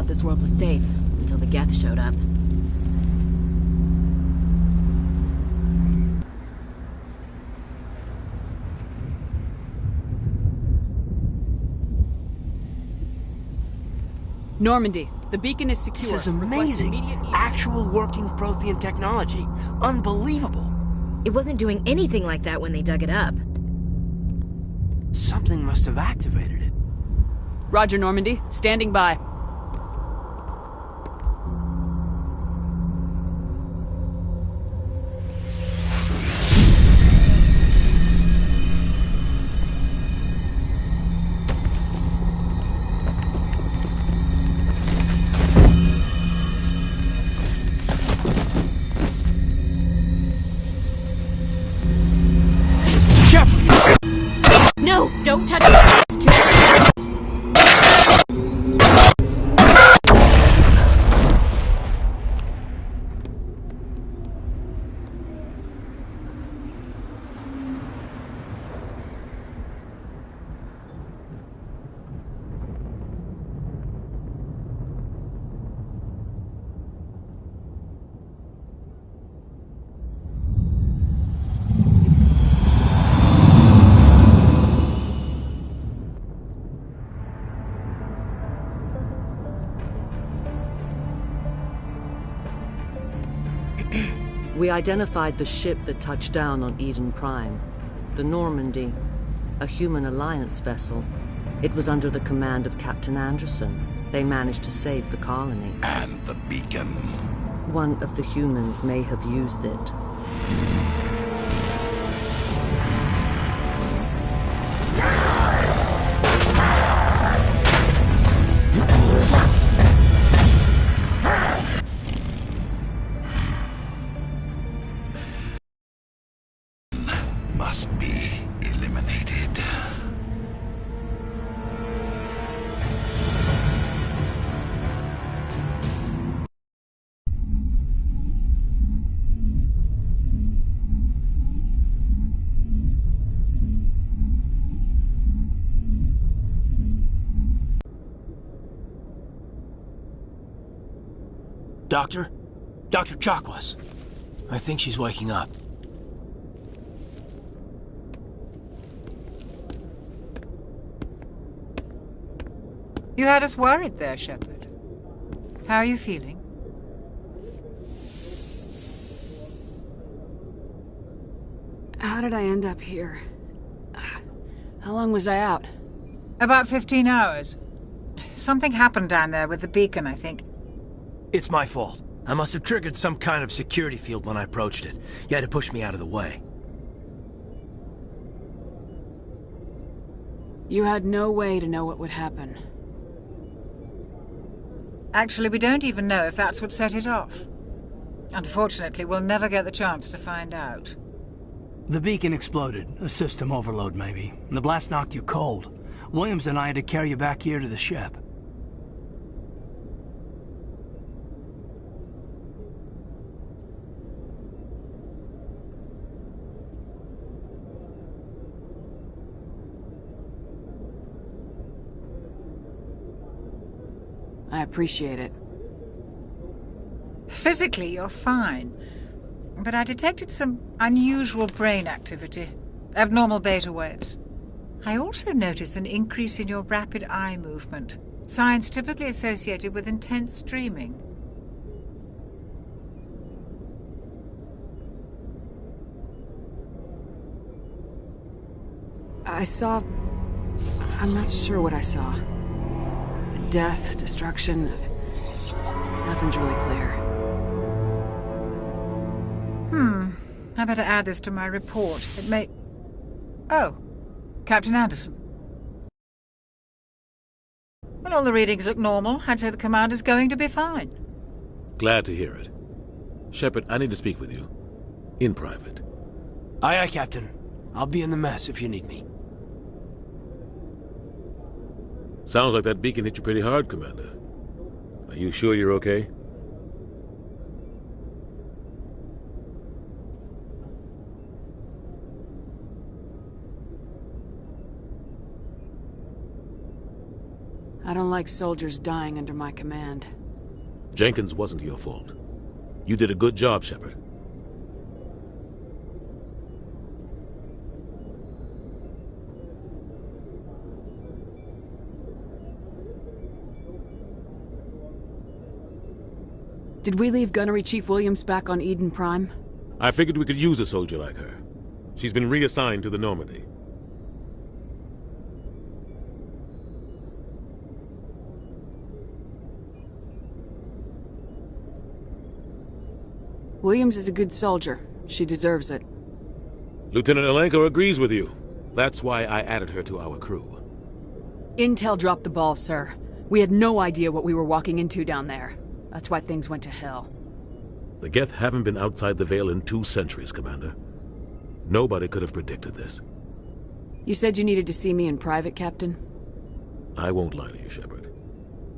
thought this world was safe, until the Geth showed up. Normandy, the beacon is secure. This is amazing. Actual working Prothean technology. Unbelievable. It wasn't doing anything like that when they dug it up. Something must have activated it. Roger, Normandy. Standing by. No! Don't touch it! It's too... We identified the ship that touched down on Eden Prime. The Normandy, a human alliance vessel. It was under the command of Captain Anderson. They managed to save the colony. And the beacon. One of the humans may have used it. Must be eliminated. Doctor? Dr. Chakwas. I think she's waking up. You had us worried there, Shepard. How are you feeling? How did I end up here? How long was I out? About 15 hours. Something happened down there with the beacon, I think. It's my fault. I must have triggered some kind of security field when I approached it. You had to push me out of the way. You had no way to know what would happen. Actually, we don't even know if that's what set it off. Unfortunately, we'll never get the chance to find out. The beacon exploded. A system overload, maybe. And the blast knocked you cold. Williams and I had to carry you back here to the ship. I appreciate it. Physically, you're fine. But I detected some unusual brain activity. Abnormal beta waves. I also noticed an increase in your rapid eye movement. Signs typically associated with intense dreaming. I saw... I'm not sure what I saw. Death, destruction... Nothing's really clear. I better add this to my report. It may... Oh, Captain Anderson. Well, all the readings look normal. I'd say the commander's going to be fine. Glad to hear it. Shepard, I need to speak with you. In private. Aye, aye, Captain. I'll be in the mess if you need me. Sounds like that beacon hit you pretty hard, Commander. Are you sure you're okay? I don't like soldiers dying under my command. Jenkins wasn't your fault. You did a good job, Shepard. Did we leave Gunnery Chief Williams back on Eden Prime? I figured we could use a soldier like her. She's been reassigned to the Normandy. Williams is a good soldier. She deserves it. Lieutenant Alenko agrees with you. That's why I added her to our crew. Intel dropped the ball, sir. We had no idea what we were walking into down there. That's why things went to hell. The Geth haven't been outside the Veil in 2 centuries, Commander. Nobody could have predicted this. You said you needed to see me in private, Captain? I won't lie to you, Shepard.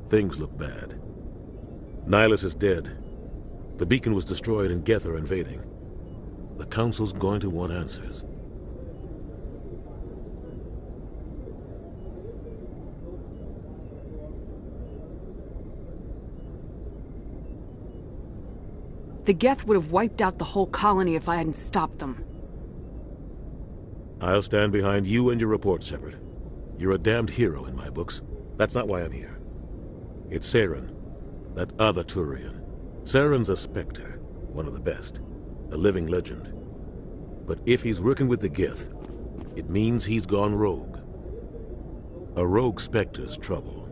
Things look bad. Nihilus is dead. The beacon was destroyed and Geth are invading. The Council's going to want answers. The Geth would have wiped out the whole colony if I hadn't stopped them. I'll stand behind you and your report, Shepard. You're a damned hero in my books. That's not why I'm here. It's Saren, that other Turian. Saren's a Spectre, one of the best. A living legend. But if he's working with the Geth, it means he's gone rogue. A rogue Spectre's trouble.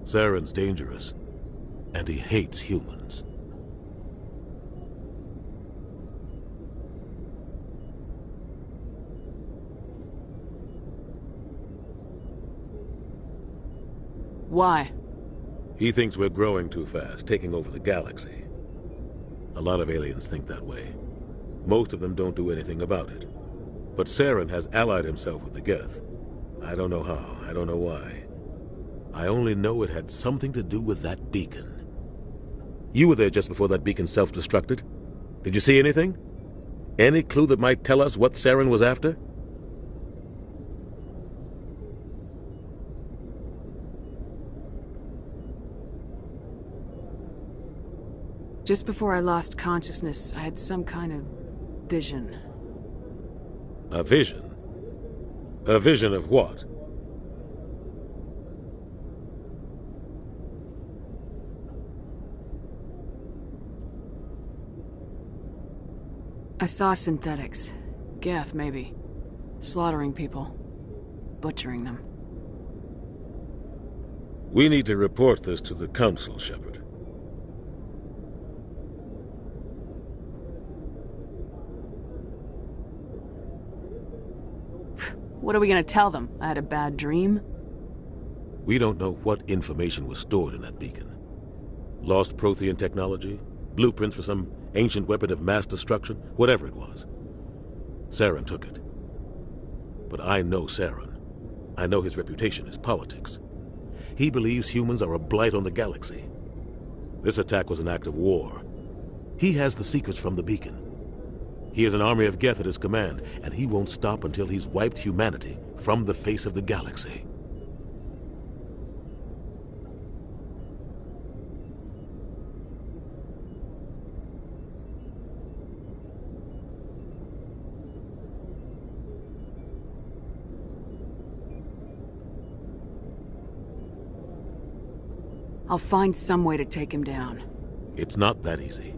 Saren's dangerous, and he hates humans. Why? He thinks we're growing too fast, taking over the galaxy. A lot of aliens think that way. Most of them don't do anything about it. But Saren has allied himself with the Geth. I don't know how, I don't know why. I only know it had something to do with that beacon. You were there just before that beacon self-destructed. Did you see anything? Any clue that might tell us what Saren was after? Just before I lost consciousness, I had some kind of vision. A vision? A vision of what? I saw synthetics. Geth, maybe. Slaughtering people. Butchering them. We need to report this to the Council, Shepard. What are we gonna tell them? I had a bad dream? We don't know what information was stored in that beacon. Lost Prothean technology? Blueprints for some ancient weapon of mass destruction? Whatever it was. Saren took it. But I know Saren. I know his reputation is politics. He believes humans are a blight on the galaxy. This attack was an act of war. He has the secrets from the beacon. He has an army of Geth at his command, and he won't stop until he's wiped humanity from the face of the galaxy. I'll find some way to take him down. It's not that easy.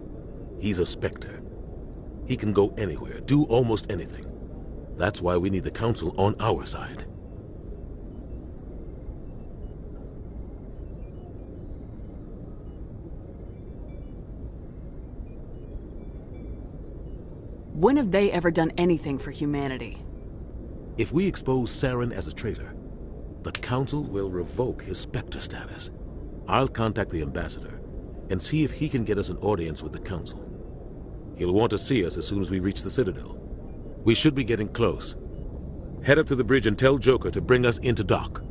He's a Spectre. He can go anywhere, do almost anything. That's why we need the Council on our side. When have they ever done anything for humanity? If we expose Saren as a traitor, the Council will revoke his Spectre status. I'll contact the Ambassador and see if he can get us an audience with the Council. He'll want to see us as soon as we reach the Citadel. We should be getting close. Head up to the bridge and tell Joker to bring us into dock.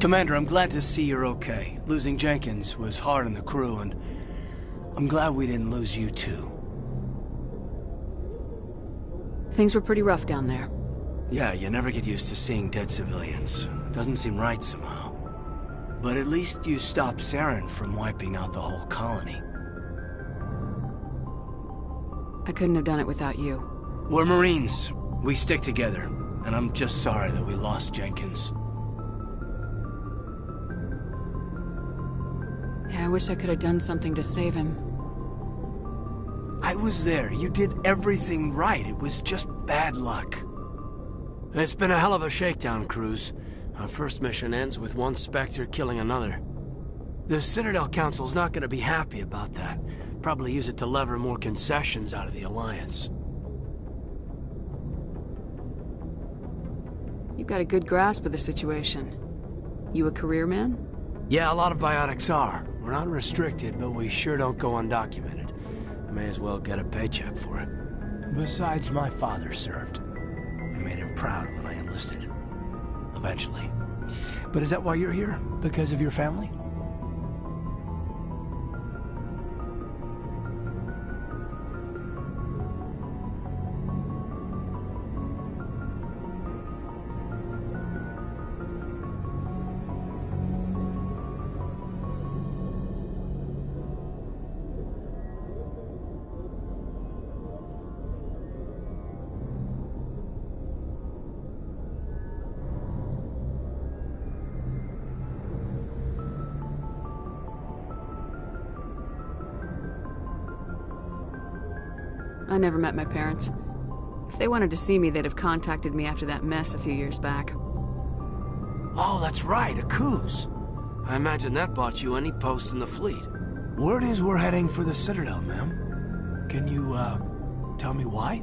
Commander, I'm glad to see you're okay. Losing Jenkins was hard on the crew, and I'm glad we didn't lose you too. Things were pretty rough down there. Yeah, you never get used to seeing dead civilians. It doesn't seem right somehow. But at least you stopped Saren from wiping out the whole colony. I couldn't have done it without you. We're Marines. We stick together. And I'm just sorry that we lost Jenkins. Yeah, I wish I could have done something to save him. I was there. You did everything right. It was just bad luck. It's been a hell of a shakedown, Cruz. Our first mission ends with one Spectre killing another. The Citadel Council's not gonna be happy about that. Probably use it to lever more concessions out of the Alliance. You've got a good grasp of the situation. You a career man? Yeah, a lot of biotics are. We're not restricted, but we sure don't go undocumented. May as well get a paycheck for it. Besides, my father served. I made him proud when I enlisted. Eventually. But is that why you're here? Because of your family? I never met my parents. If they wanted to see me, they'd have contacted me after that mess a few years back. Oh, that's right, a Coos. I imagine that bought you any post in the fleet. Word is we're heading for the Citadel, ma'am. Can you, tell me why?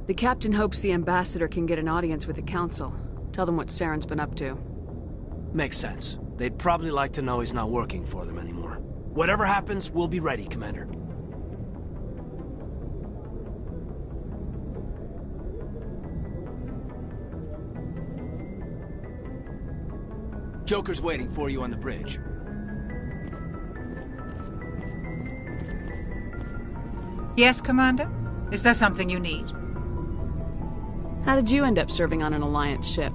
The captain hopes the ambassador can get an audience with the council. Tell them what Saren's been up to. Makes sense. They'd probably like to know he's not working for them anymore. Whatever happens, we'll be ready, Commander. Joker's waiting for you on the bridge. Yes, Commander? Is there something you need? How did you end up serving on an Alliance ship?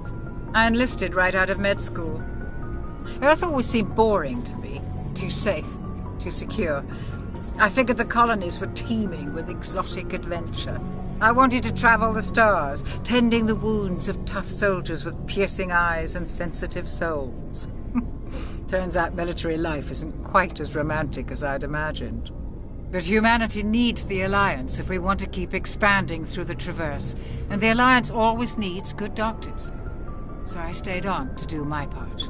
I enlisted right out of med school. Earth always seemed boring to me. Too safe, too secure. I figured the colonies were teeming with exotic adventure. I wanted to travel the stars, tending the wounds of tough soldiers with piercing eyes and sensitive souls. Turns out military life isn't quite as romantic as I'd imagined. But humanity needs the Alliance if we want to keep expanding through the Traverse, and the Alliance always needs good doctors. So I stayed on to do my part.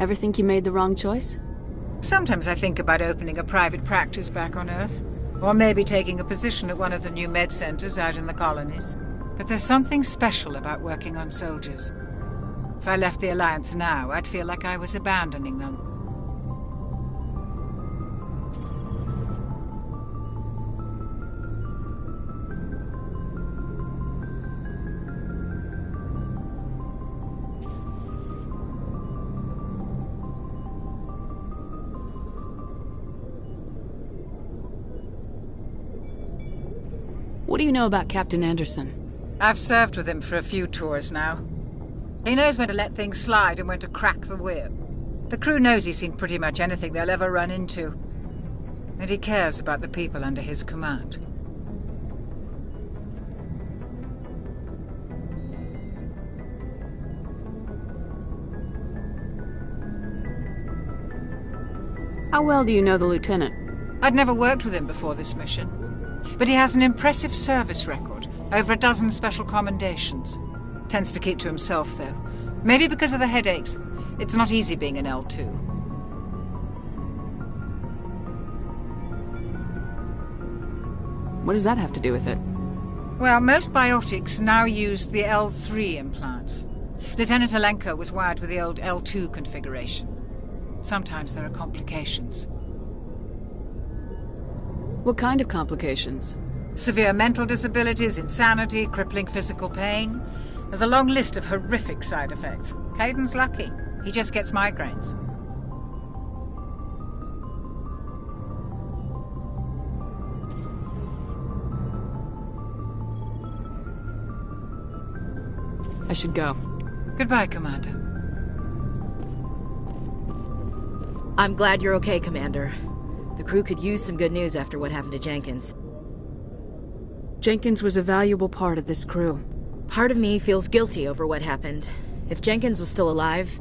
Ever think you made the wrong choice? Sometimes I think about opening a private practice back on Earth. Or maybe taking a position at one of the new med centers out in the colonies. But there's something special about working on soldiers. If I left the Alliance now, I'd feel like I was abandoning them. What do you know about Captain Anderson? I've served with him for a few tours now. He knows when to let things slide and when to crack the whip. The crew knows he's seen pretty much anything they'll ever run into. And he cares about the people under his command. How well do you know the lieutenant? I'd never worked with him before this mission. But he has an impressive service record, over a dozen special commendations. Tends to keep to himself, though. Maybe because of the headaches. It's not easy being an L2. What does that have to do with it? Well, most biotics now use the L3 implants. Lieutenant Alenko was wired with the old L2 configuration. Sometimes there are complications. What kind of complications? Severe mental disabilities, insanity, crippling physical pain. There's a long list of horrific side effects. Caden's lucky. He just gets migraines. I should go. Goodbye, Commander. I'm glad you're okay, Commander. The crew could use some good news after what happened to Jenkins. Jenkins was a valuable part of this crew. Part of me feels guilty over what happened. If Jenkins was still alive,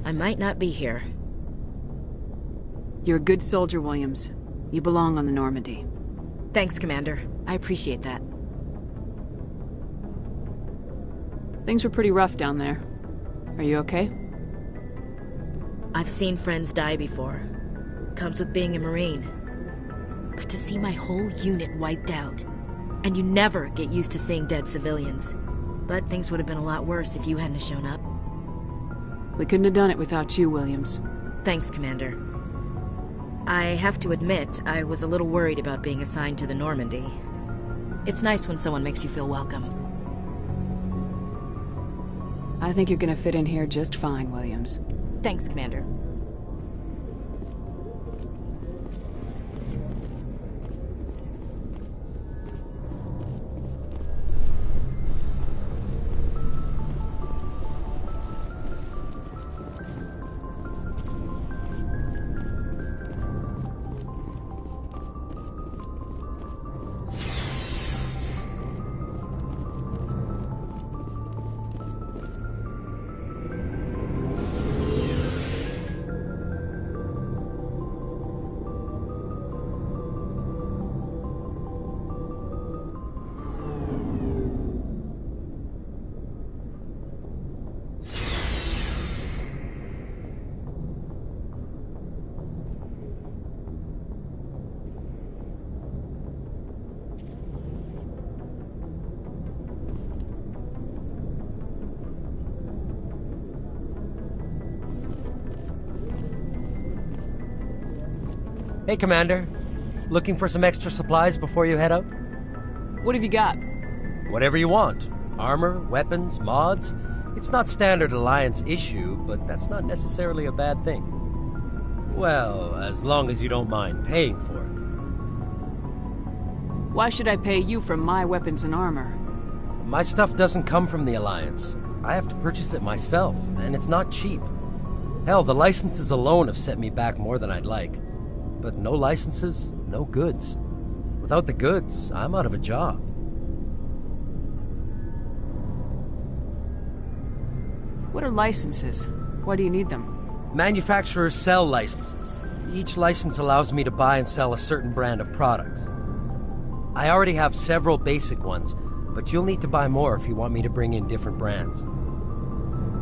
I might not be here. You're a good soldier, Williams. You belong on the Normandy. Thanks, Commander. I appreciate that. Things were pretty rough down there. Are you okay? I've seen friends die before. Comes with being a Marine. But to see my whole unit wiped out, and you never get used to seeing dead civilians. But things would have been a lot worse if you hadn't shown up. We couldn't have done it without you, Williams. Thanks, Commander. I have to admit, I was a little worried about being assigned to the Normandy. It's nice when someone makes you feel welcome. I think you're gonna fit in here just fine, Williams. Thanks, Commander. Hey, Commander. Looking for some extra supplies before you head out? What have you got? Whatever you want. Armor, weapons, mods. It's not standard Alliance issue, but that's not necessarily a bad thing. Well, as long as you don't mind paying for it. Why should I pay you for my weapons and armor? My stuff doesn't come from the Alliance. I have to purchase it myself, and it's not cheap. Hell, the licenses alone have set me back more than I'd like. But no licenses, no goods. Without the goods, I'm out of a job. What are licenses? Why do you need them? Manufacturers sell licenses. Each license allows me to buy and sell a certain brand of products. I already have several basic ones, but you'll need to buy more if you want me to bring in different brands.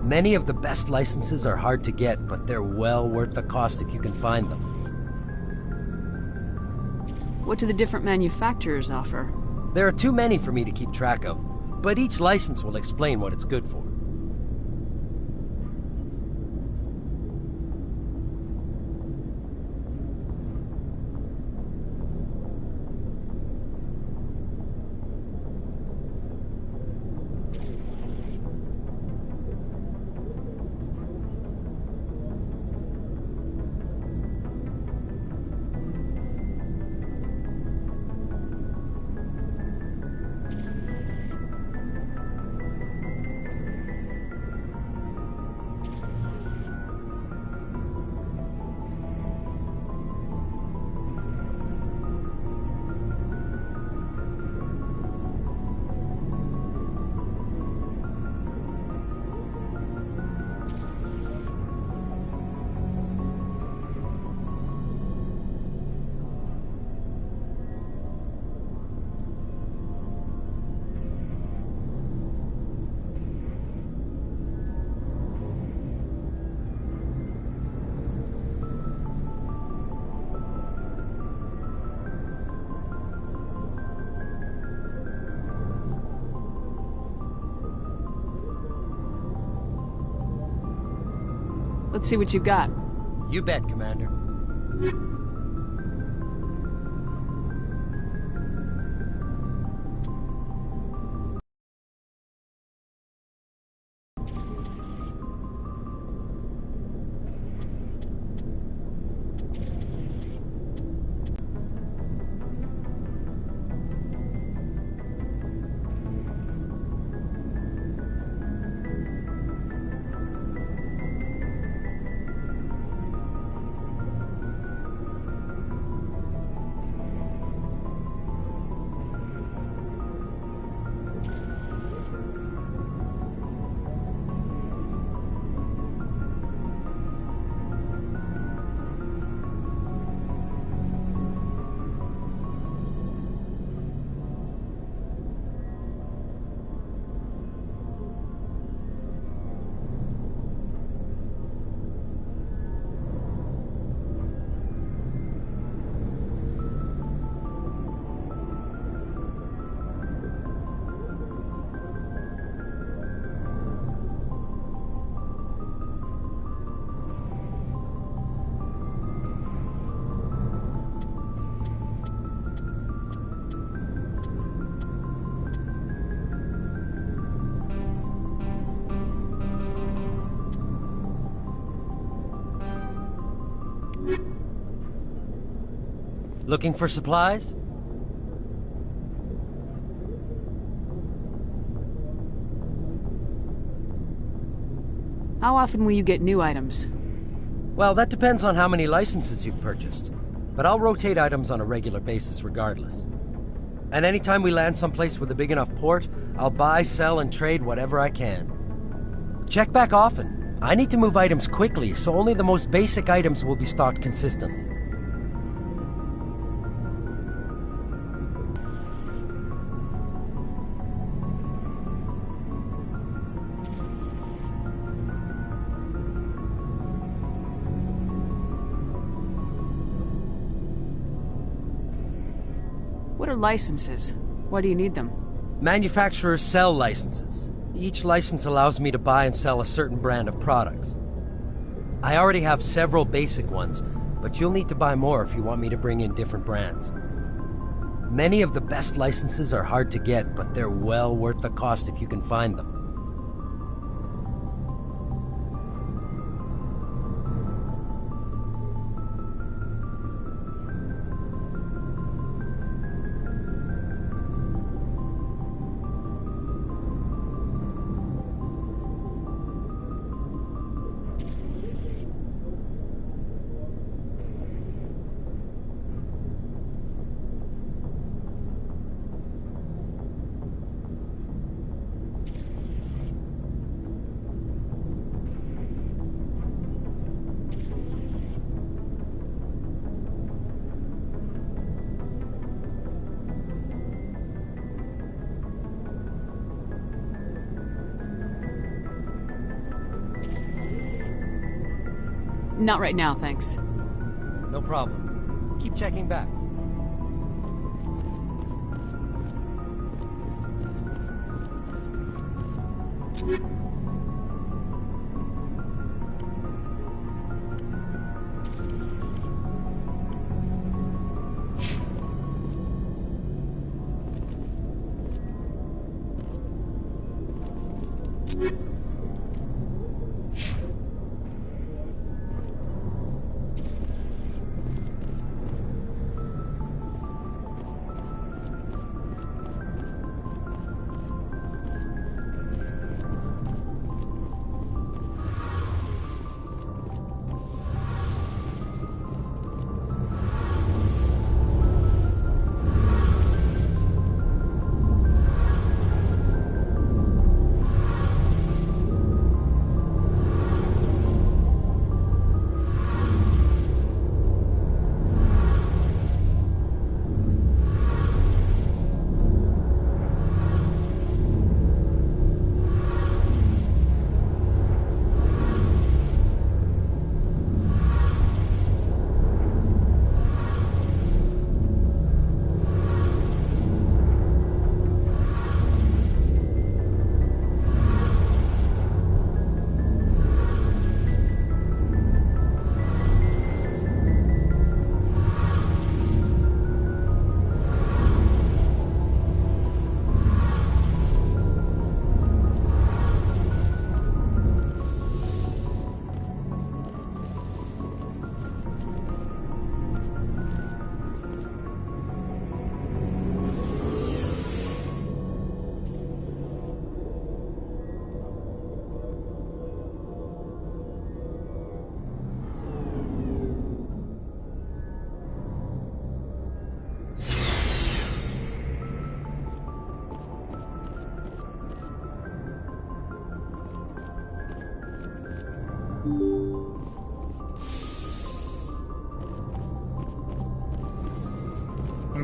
Many of the best licenses are hard to get, but they're well worth the cost if you can find them. What do the different manufacturers offer? There are too many for me to keep track of, but each license will explain what it's good for. Let's see what you got. You bet, Commander. Looking for supplies? How often will you get new items? Well, that depends on how many licenses you've purchased. But I'll rotate items on a regular basis regardless. And anytime we land someplace with a big enough port, I'll buy, sell, and trade whatever I can. Check back often. I need to move items quickly, so only the most basic items will be stocked consistently. What are licenses? Why do you need them? Manufacturers sell licenses. Each license allows me to buy and sell a certain brand of products. I already have several basic ones, but you'll need to buy more if you want me to bring in different brands. Many of the best licenses are hard to get, but they're well worth the cost if you can find them. Not right now, thanks. No problem. Keep checking back.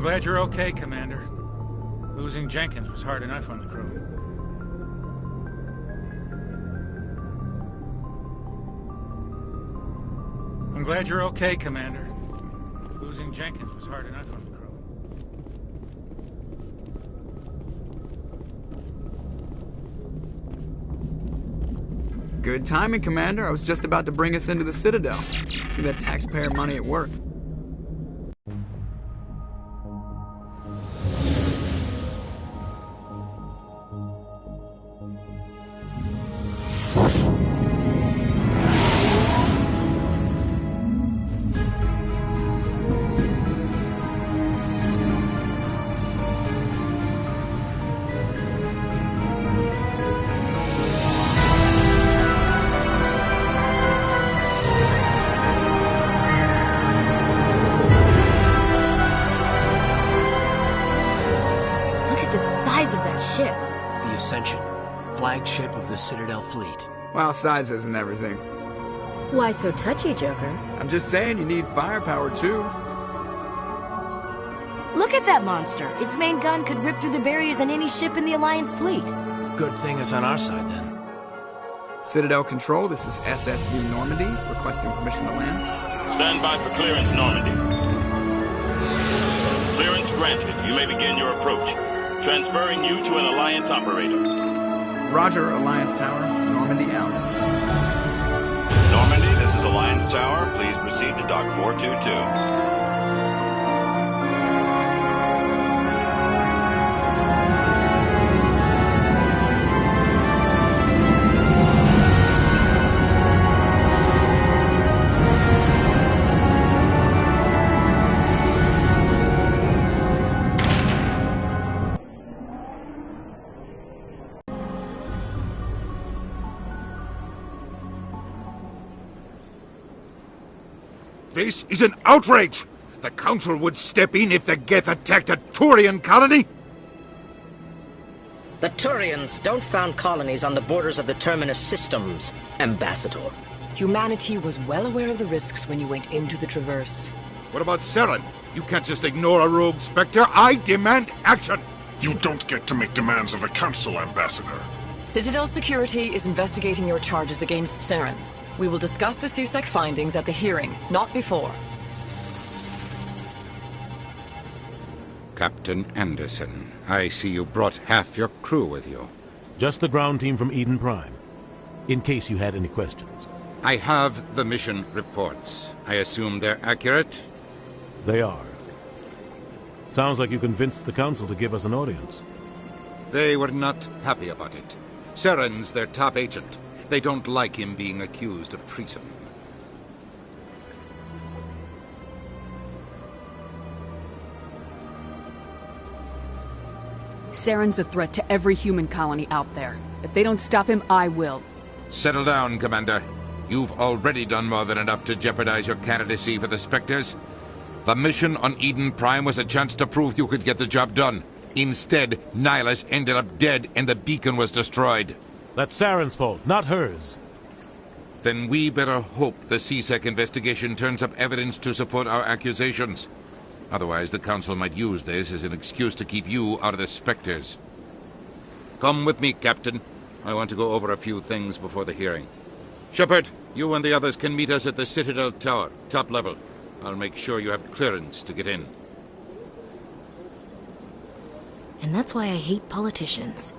I'm glad you're okay, Commander. Losing Jenkins was hard enough on the crew. I'm glad you're okay, Commander. Losing Jenkins was hard enough on the crew. Good timing, Commander. I was just about to bring us into the Citadel. See that taxpayer money at work. The Ascension, flagship of the Citadel fleet. Well, size isn't everything. Why so touchy, Joker? I'm just saying you need firepower, too. Look at that monster. Its main gun could rip through the barriers in any ship in the Alliance fleet. Good thing it's on our side, then. Citadel Control, this is SSV Normandy, requesting permission to land. Stand by for clearance, Normandy. Clearance granted. You may begin your approach. Transferring you to an Alliance operator. Roger, Alliance Tower. Normandy out. Normandy, this is Alliance Tower. Please proceed to Dock 422. This is an outrage! The Council would step in if the Geth attacked a Turian colony? The Turians don't found colonies on the borders of the Terminus systems, Ambassador. Humanity was well aware of the risks when you went into the Traverse. What about Saren? You can't just ignore a rogue Spectre. I demand action! You don't get to make demands of the Council, Ambassador. Citadel Security is investigating your charges against Saren. We will discuss the CSEC findings at the hearing, not before. Captain Anderson, I see you brought half your crew with you. Just the ground team from Eden Prime, in case you had any questions. I have the mission reports. I assume they're accurate? They are. Sounds like you convinced the Council to give us an audience. They were not happy about it. Saren's their top agent. They don't like him being accused of treason. Saren's a threat to every human colony out there. If they don't stop him, I will. Settle down, Commander. You've already done more than enough to jeopardize your candidacy for the Spectres. The mission on Eden Prime was a chance to prove you could get the job done. Instead, Nihilus ended up dead and the beacon was destroyed. That's Saren's fault, not hers. Then we better hope the CSEC investigation turns up evidence to support our accusations. Otherwise, the Council might use this as an excuse to keep you out of the Spectres. Come with me, Captain. I want to go over a few things before the hearing. Shepard, you and the others can meet us at the Citadel Tower, top level. I'll make sure you have clearance to get in. And that's why I hate politicians.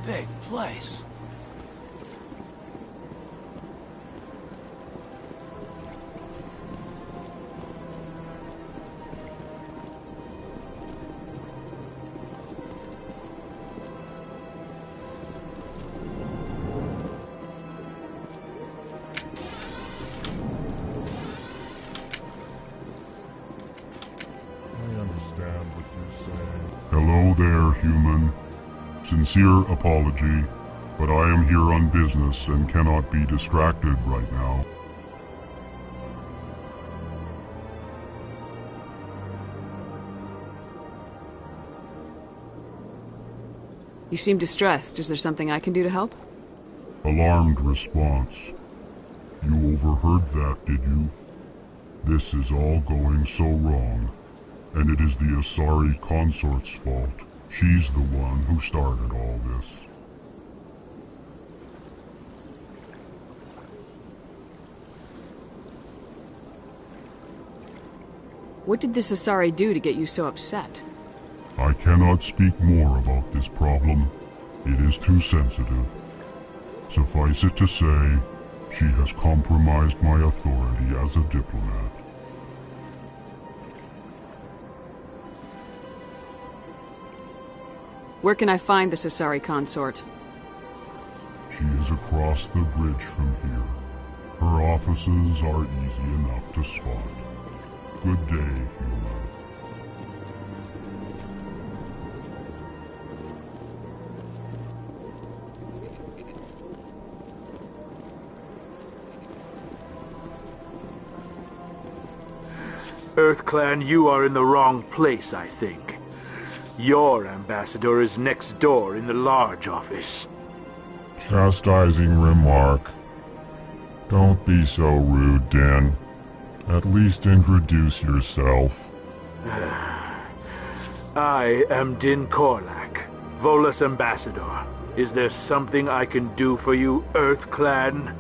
Big place. Hello there, human. Sincere apology, but I am here on business and cannot be distracted right now. You seem distressed. Is there something I can do to help? Alarmed response. You overheard that, did you? This is all going so wrong, and it is the Asari consort's fault. She's the one who started all this. What did this Asari do to get you so upset? I cannot speak more about this problem. It is too sensitive. Suffice it to say, she has compromised my authority as a diplomat. Where can I find this Asari consort? She is across the bridge from here. Her offices are easy enough to spot. Good day, human. EarthClan, you are in the wrong place, I think. Your ambassador is next door in the large office. Chastising remark. Don't be so rude, Din. At least introduce yourself. I am Din Korlak, Volus ambassador. Is there something I can do for you, EarthClan?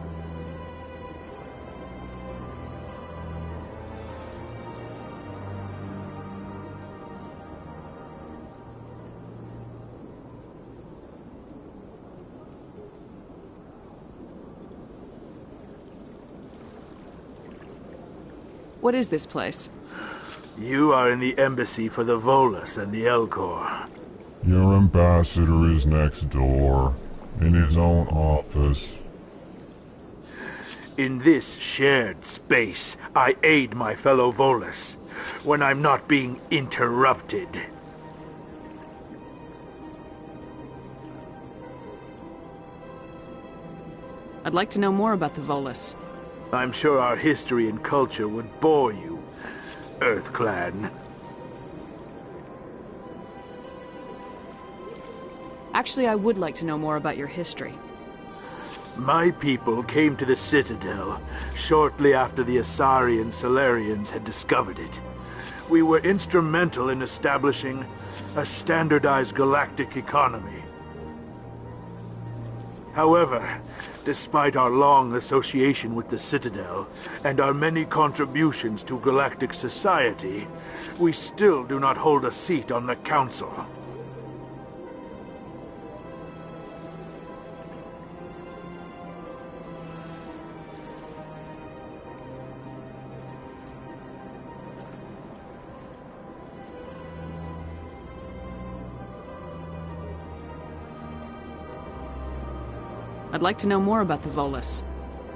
What is this place? You are in the embassy for the Volus and the Elcor. Your ambassador is next door, in his own office. In this shared space, I aid my fellow Volus when I'm not being interrupted. I'd like to know more about the Volus. I'm sure our history and culture would bore you, Earth Clan. Actually, I would like to know more about your history. My people came to the Citadel shortly after the Asari and Solarians had discovered it. We were instrumental in establishing a standardized galactic economy. However, despite our long association with the Citadel and our many contributions to galactic society, we still do not hold a seat on the Council. I'd like to know more about the Volus.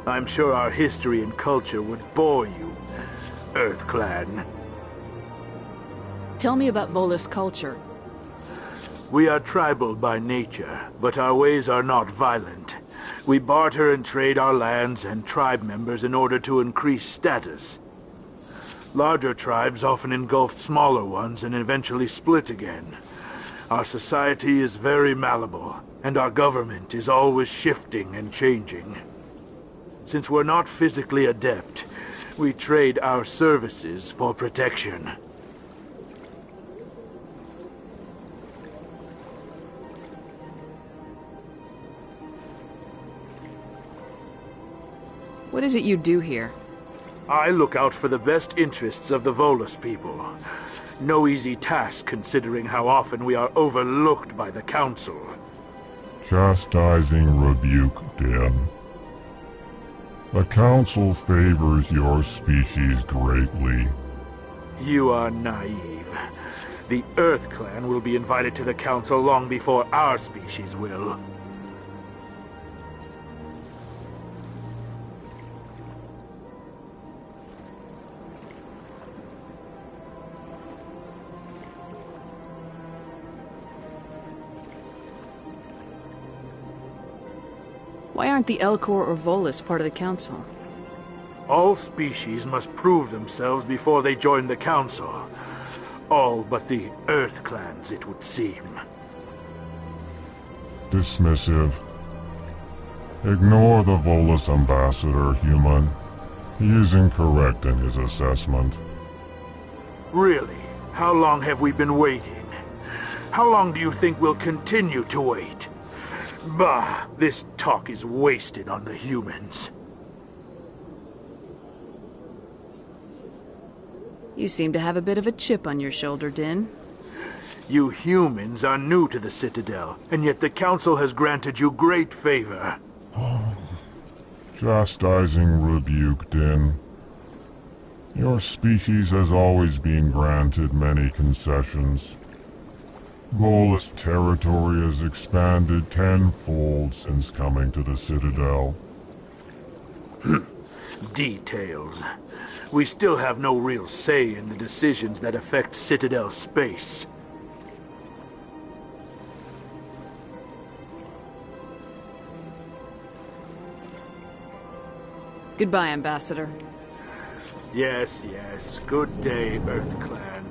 I'm sure our history and culture would bore you, Earth Clan. Tell me about Volus culture. We are tribal by nature, but our ways are not violent. We barter and trade our lands and tribe members in order to increase status. Larger tribes often engulf smaller ones and eventually split again. Our society is very malleable, and our government is always shifting and changing. Since we're not physically adept, we trade our services for protection. What is it you do here? I look out for the best interests of the Volus people. No easy task considering how often we are overlooked by the Council. Chastising rebuke, Din. The Council favors your species greatly. You are naive. The Earth Clan will be invited to the Council long before our species will. Why aren't the Elcor or Volus part of the Council? All species must prove themselves before they join the Council. All but the Earth Clans, it would seem. Dismissive. Ignore the Volus ambassador, human. He is incorrect in his assessment. Really? How long have we been waiting? How long do you think we'll continue to wait? Bah! This talk is wasted on the humans. You seem to have a bit of a chip on your shoulder, Din. You humans are new to the Citadel, and yet the Council has granted you great favor. Chastising rebuke, Din. Your species has always been granted many concessions. Volus territory has expanded tenfold since coming to the Citadel. Details. We still have no real say in the decisions that affect Citadel space. Goodbye, Ambassador. Yes, yes. Good day, Earth Clan.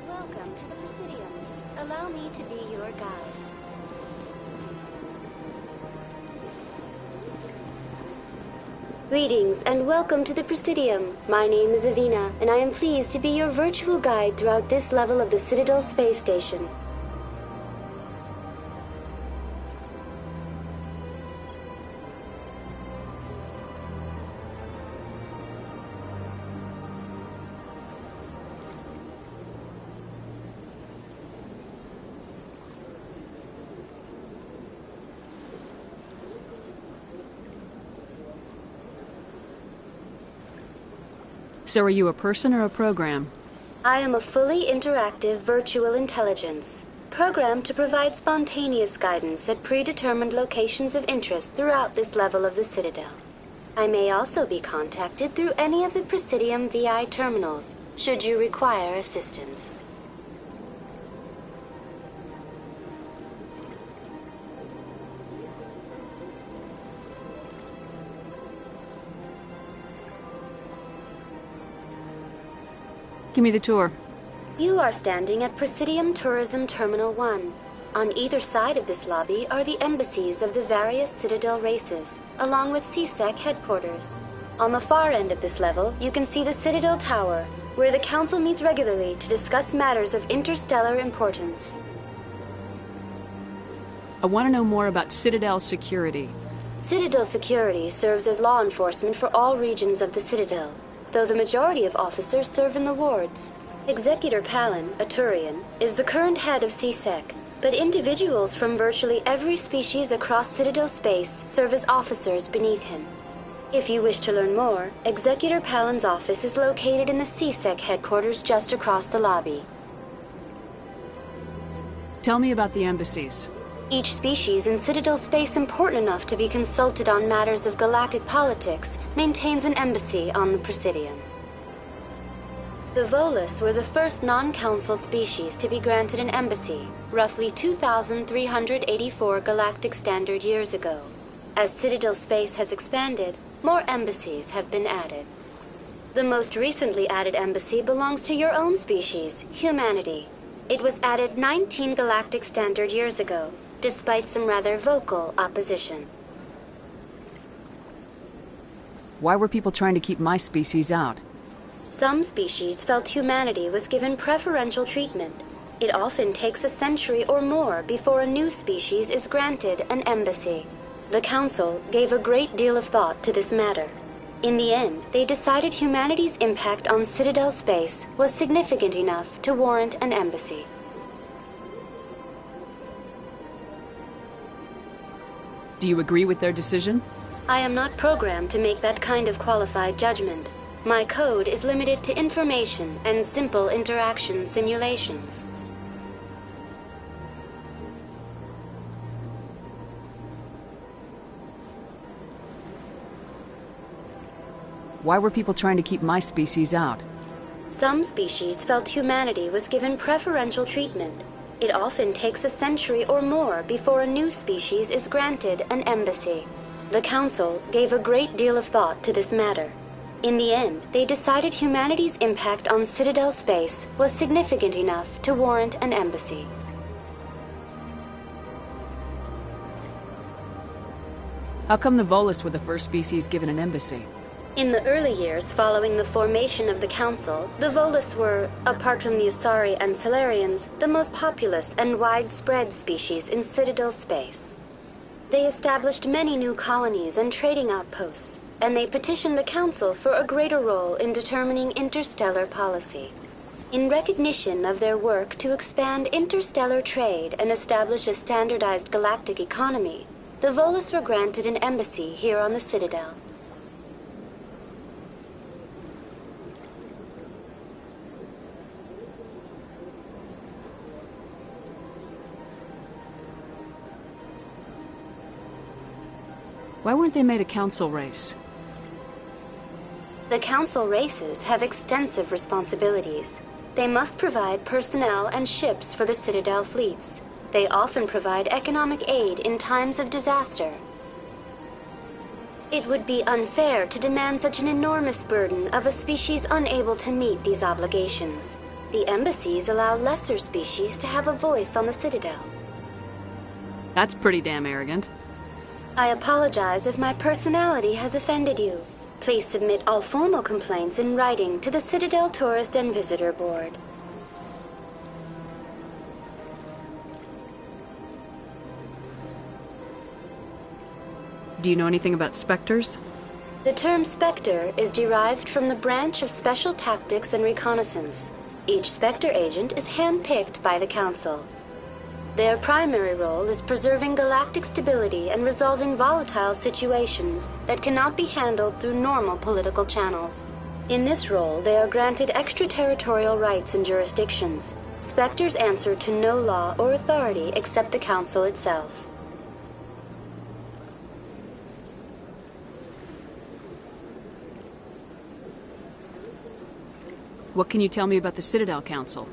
Welcome to the Presidium. Allow me to be your guide. Greetings and welcome to the Presidium. My name is Avina, and I am pleased to be your virtual guide throughout this level of the Citadel Space Station. So are you a person or a program? I am a fully interactive virtual intelligence, programmed to provide spontaneous guidance at predetermined locations of interest throughout this level of the Citadel. I may also be contacted through any of the Presidium VI terminals, should you require assistance. Give me the tour. You are standing at Presidium Tourism Terminal 1. On either side of this lobby are the embassies of the various Citadel races, along with CSEC headquarters. On the far end of this level, you can see the Citadel Tower, where the Council meets regularly to discuss matters of interstellar importance. I want to know more about Citadel security. Citadel security serves as law enforcement for all regions of the Citadel, though the majority of officers serve in the wards. Executor Palin, a Turian, is the current head of CSEC, but individuals from virtually every species across Citadel space serve as officers beneath him. If you wish to learn more, Executor Palin's office is located in the CSEC headquarters just across the lobby. Tell me about the embassies. Each species in Citadel space important enough to be consulted on matters of galactic politics maintains an embassy on the Presidium. The Volus were the first non-council species to be granted an embassy, roughly 2,384 galactic standard years ago. As Citadel space has expanded, more embassies have been added. The most recently added embassy belongs to your own species, humanity. It was added 19 galactic standard years ago, despite some rather vocal opposition. Why were people trying to keep my species out? Some species felt humanity was given preferential treatment. It often takes a century or more before a new species is granted an embassy. The Council gave a great deal of thought to this matter. In the end, they decided humanity's impact on Citadel space was significant enough to warrant an embassy. Do you agree with their decision? I am not programmed to make that kind of qualified judgment. My code is limited to information and simple interaction simulations. Why were people trying to keep my species out? Some species felt humanity was given preferential treatment. It often takes a century or more before a new species is granted an embassy. The Council gave a great deal of thought to this matter. In the end, they decided humanity's impact on Citadel space was significant enough to warrant an embassy. How come the Volus were the first species given an embassy? In the early years following the formation of the Council, the Volus were, apart from the Asari and Solarians, the most populous and widespread species in Citadel space. They established many new colonies and trading outposts, and they petitioned the Council for a greater role in determining interstellar policy. In recognition of their work to expand interstellar trade and establish a standardized galactic economy, the Volus were granted an embassy here on the Citadel. Why weren't they made a council race? The Council races have extensive responsibilities. They must provide personnel and ships for the Citadel fleets. They often provide economic aid in times of disaster. It would be unfair to demand such an enormous burden of a species unable to meet these obligations. The embassies allow lesser species to have a voice on the Citadel. That's pretty damn arrogant. I apologize if my personality has offended you. Please submit all formal complaints in writing to the Citadel Tourist and Visitor Board. Do you know anything about Spectres? The term Spectre is derived from the branch of Special Tactics and Reconnaissance. Each Spectre agent is handpicked by the Council. Their primary role is preserving galactic stability and resolving volatile situations that cannot be handled through normal political channels. In this role, they are granted extraterritorial rights and jurisdictions. Spectres answer to no law or authority except the Council itself. What can you tell me about the Citadel Council?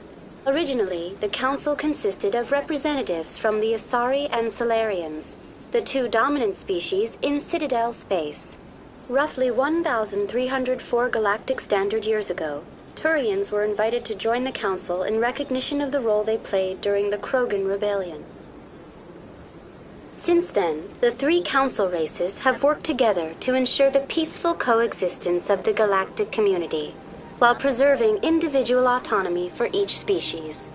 Originally, the Council consisted of representatives from the Asari and Solarians, the two dominant species in Citadel space. Roughly 1,304 galactic standard years ago, Turians were invited to join the Council in recognition of the role they played during the Krogan Rebellion. Since then, the three Council races have worked together to ensure the peaceful coexistence of the galactic community, while preserving individual autonomy for each species.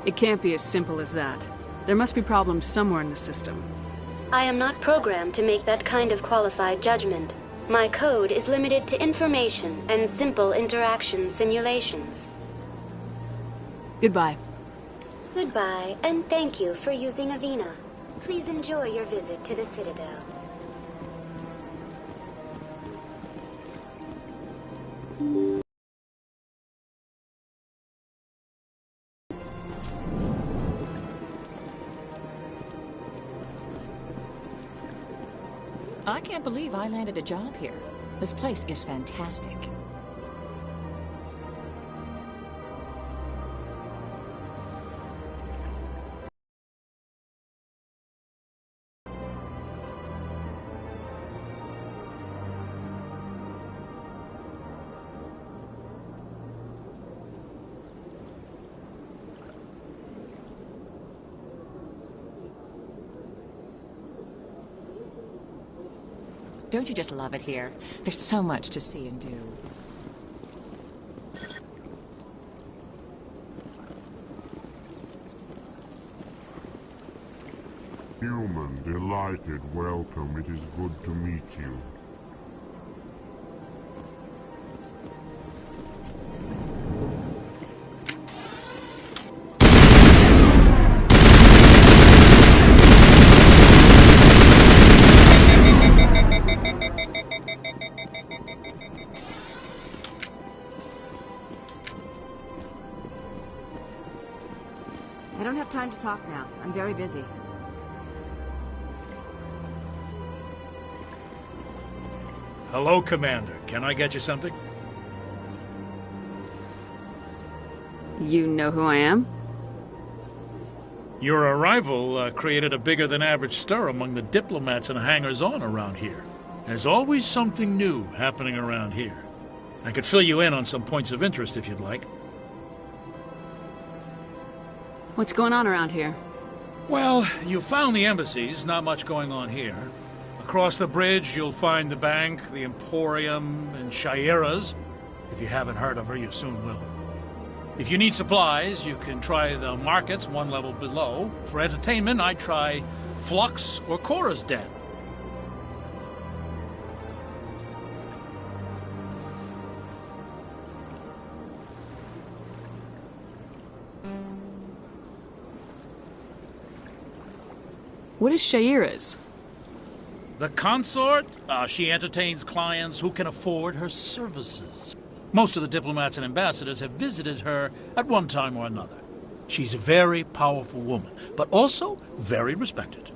It can't be as simple as that. There must be problems somewhere in the system. I am not programmed to make that kind of qualified judgment. My code is limited to information and simple interaction simulations. Goodbye. Goodbye, and thank you for using Avina. Please enjoy your visit to the Citadel. I can't believe I landed a job here. This place is fantastic. Don't you just love it here? There's so much to see and do. Human, delighted, welcome. It is good to meet you. I don't have time to talk now. I'm very busy. Hello, Commander. Can I get you something? You know who I am? Your arrival created a bigger-than-average stir among the diplomats and hangers-on around here. There's always something new happening around here. I could fill you in on some points of interest if you'd like. What's going on around here? Well, you found the embassies, not much going on here. Across the bridge, you'll find the bank, the Emporium, and Shaira's. If you haven't heard of her, you soon will. If you need supplies, you can try the markets one level below. For entertainment, I'd try Flux or Cora's Den. What is Shaira's? The consort? She entertains clients who can afford her services. Most of the diplomats and ambassadors have visited her at one time or another. She's a very powerful woman, but also very respected.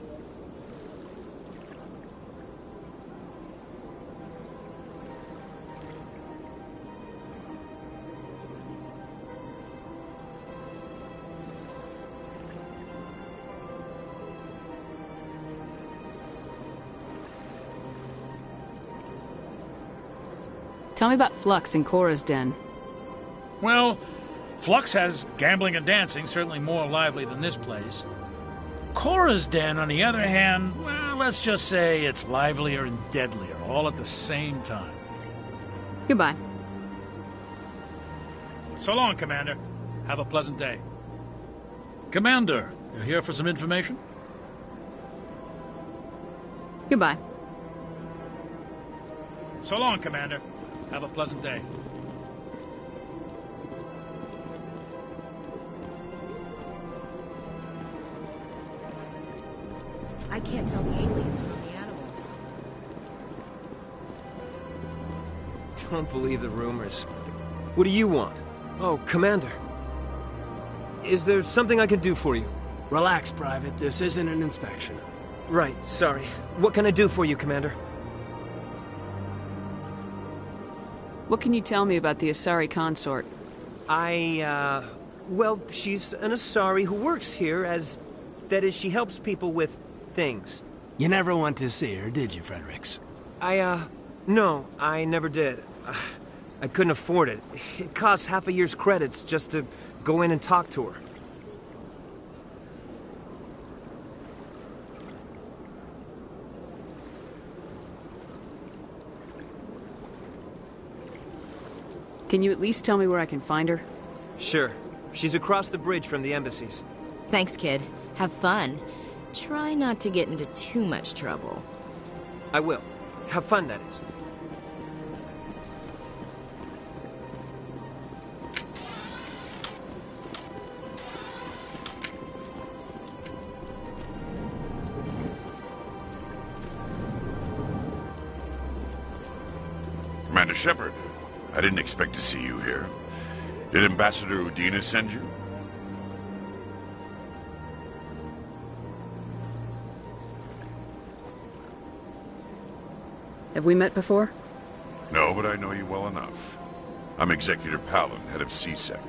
Tell me about Flux and Cora's Den. Well, Flux has gambling and dancing, certainly more lively than this place. Cora's Den, on the other hand, well, let's just say it's livelier and deadlier, all at the same time. Goodbye. So long, Commander. Have a pleasant day. Commander, you're here for some information? Goodbye. So long, Commander. Have a pleasant day. I can't tell the aliens from the animals. Don't believe the rumors. What do you want? Oh, Commander. Is there something I can do for you? Relax, Private. This isn't an inspection. Right, sorry. What can I do for you, Commander? What can you tell me about the Asari consort? Well, she's an Asari who works here as... That is, she helps people with things. You never went to see her, did you, Fredericks? No, I never did. I couldn't afford it. It costs half a year's credits just to go in and talk to her. Can you at least tell me where I can find her? Sure. She's across the bridge from the embassies. Thanks, kid. Have fun. Try not to get into too much trouble. I will. Have fun, that is. Commander Shepard, I didn't expect to see you here. Did Ambassador Udina send you? Have we met before? No, but I know you well enough. I'm Executor Palin, head of CSEC.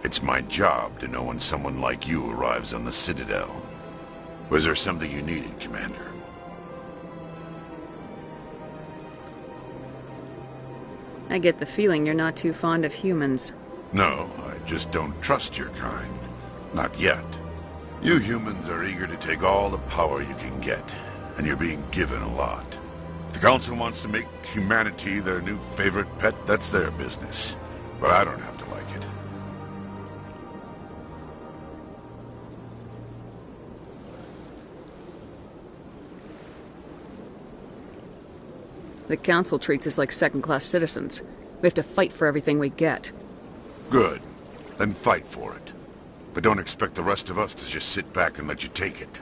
It's my job to know when someone like you arrives on the Citadel. Was there something you needed, Commander? I get the feeling you're not too fond of humans. No, I just don't trust your kind. Not yet. You humans are eager to take all the power you can get, and you're being given a lot. If the Council wants to make humanity their new favorite pet, that's their business. But I don't have to like it. The Council treats us like second-class citizens. We have to fight for everything we get. Good. Then fight for it. But don't expect the rest of us to just sit back and let you take it.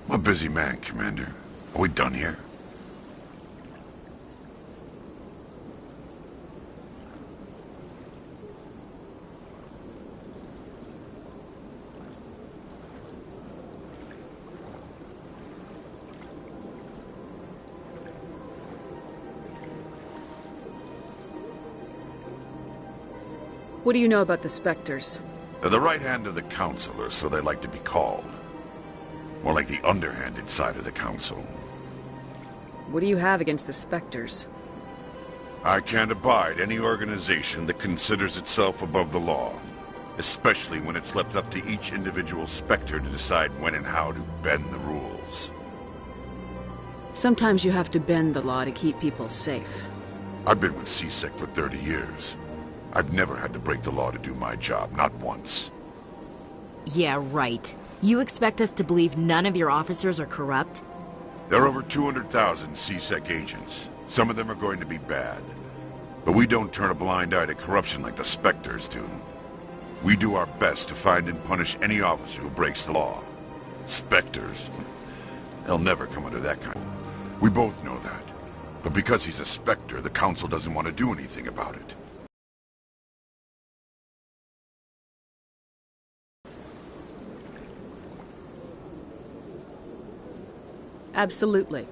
I'm a busy man, Commander. Are we done here? What do you know about the Spectres? They're the right hand of the Council, or so they like to be called. More like the underhanded side of the Council. What do you have against the Spectres? I can't abide any organization that considers itself above the law. Especially when it's left up to each individual Spectre to decide when and how to bend the rules. Sometimes you have to bend the law to keep people safe. I've been with CSEC for 30 years. I've never had to break the law to do my job, not once. Yeah, right. You expect us to believe none of your officers are corrupt? There are over 200,000 CSEC agents. Some of them are going to be bad. But we don't turn a blind eye to corruption like the Spectres do. We do our best to find and punish any officer who breaks the law. Spectres? They'll never come under that kind of... We both know that. But because he's a Spectre, the Council doesn't want to do anything about it. Absolutely.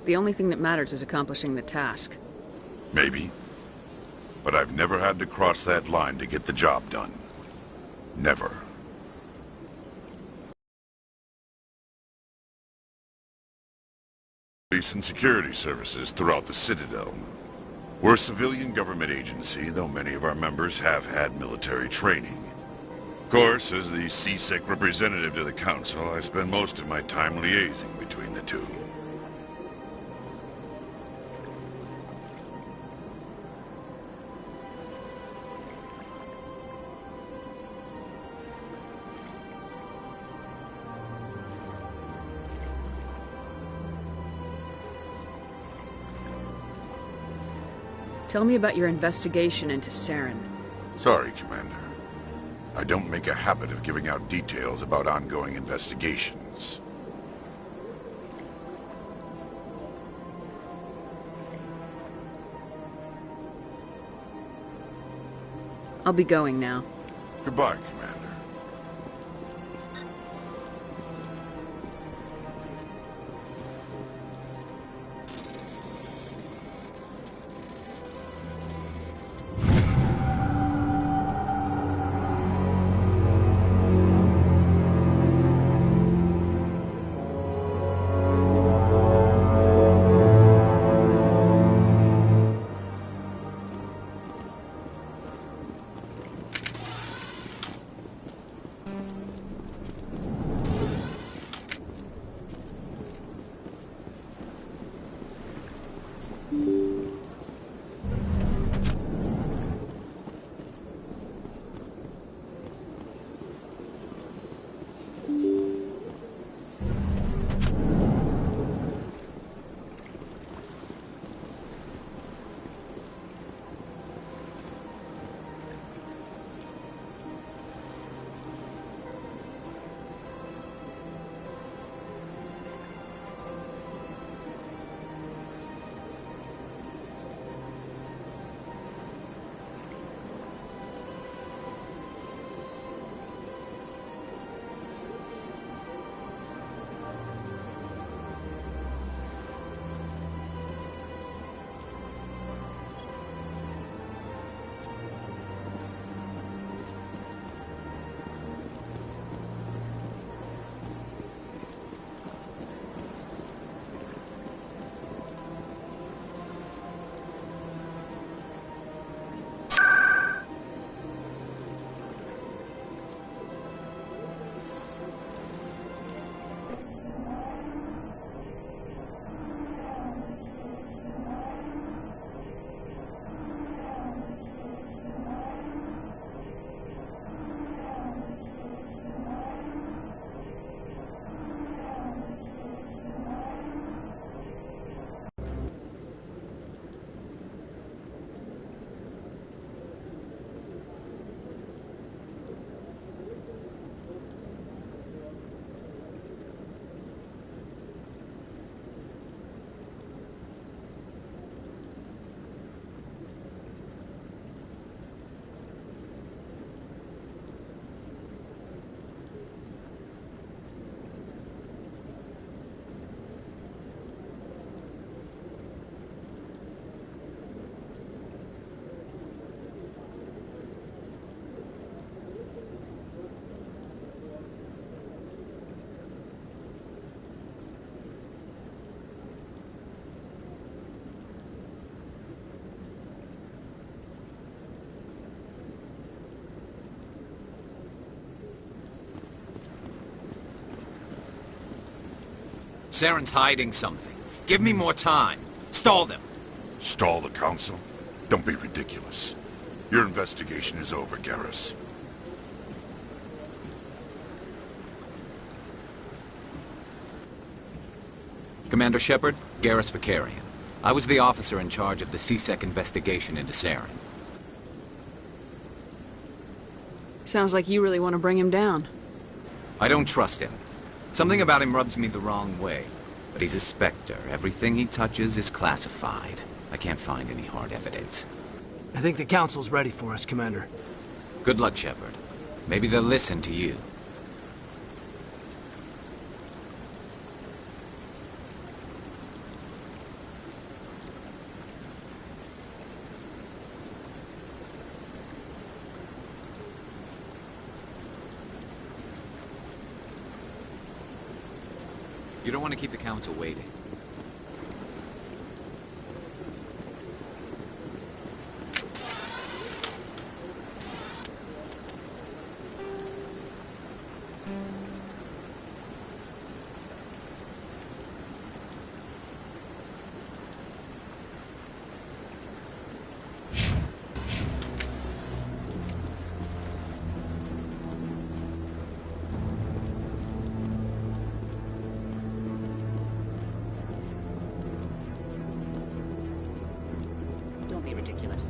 The only thing that matters is accomplishing the task. Maybe. But I've never had to cross that line to get the job done. Never. Police and security services throughout the Citadel. We're a civilian government agency, though many of our members have had military training. Of course, as the CSEC representative to the Council, I spend most of my time liaising between the two. Tell me about your investigation into Saren. Sorry, Commander. I don't make a habit of giving out details about ongoing investigations. I'll be going now. Goodbye, Commander. Saren's hiding something. Give me more time. Stall them. Stall the Council? Don't be ridiculous. Your investigation is over, Garrus. Commander Shepard, Garrus Vakarian. I was the officer in charge of the C-Sec investigation into Saren. Sounds like you really want to bring him down. I don't trust him. Something about him rubs me the wrong way. But he's a Spectre. Everything he touches is classified. I can't find any hard evidence. I think the Council's ready for us, Commander. Good luck, Shepard. Maybe they'll listen to you. You don't want to keep the Council waiting. ridiculous.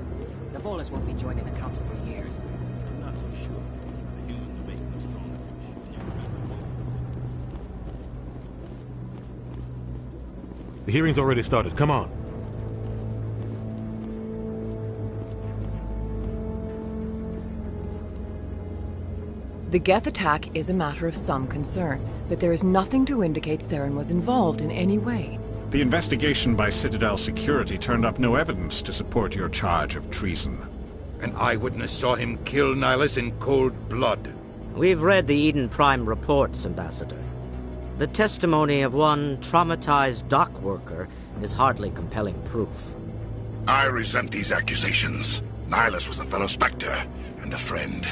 The Volus won't be joining the Council for years. I'm not so sure. The humans are making a strong push, and you can be recalled. The hearing's already started. Come on. The Geth attack is a matter of some concern, but there is nothing to indicate Saren was involved in any way. The investigation by Citadel Security turned up no evidence to support your charge of treason. An eyewitness saw him kill Nihilus in cold blood. We've read the Eden Prime reports, Ambassador. The testimony of one traumatized dock worker is hardly compelling proof. I resent these accusations. Nihilus was a fellow Spectre and a friend.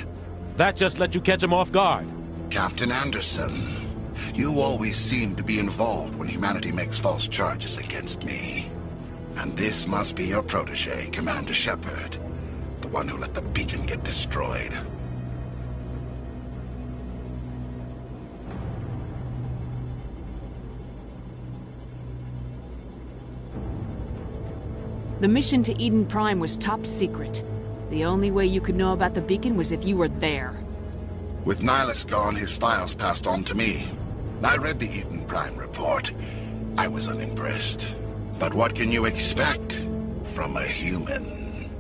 That just let you catch him off guard. Captain Anderson, you always seem to be involved when humanity makes false charges against me. And this must be your protege, Commander Shepard, the one who let the beacon get destroyed. The mission to Eden Prime was top secret. The only way you could know about the beacon was if you were there. With Nihilus gone, his files passed on to me. I read the Eden Prime report. I was unimpressed. But what can you expect from a human?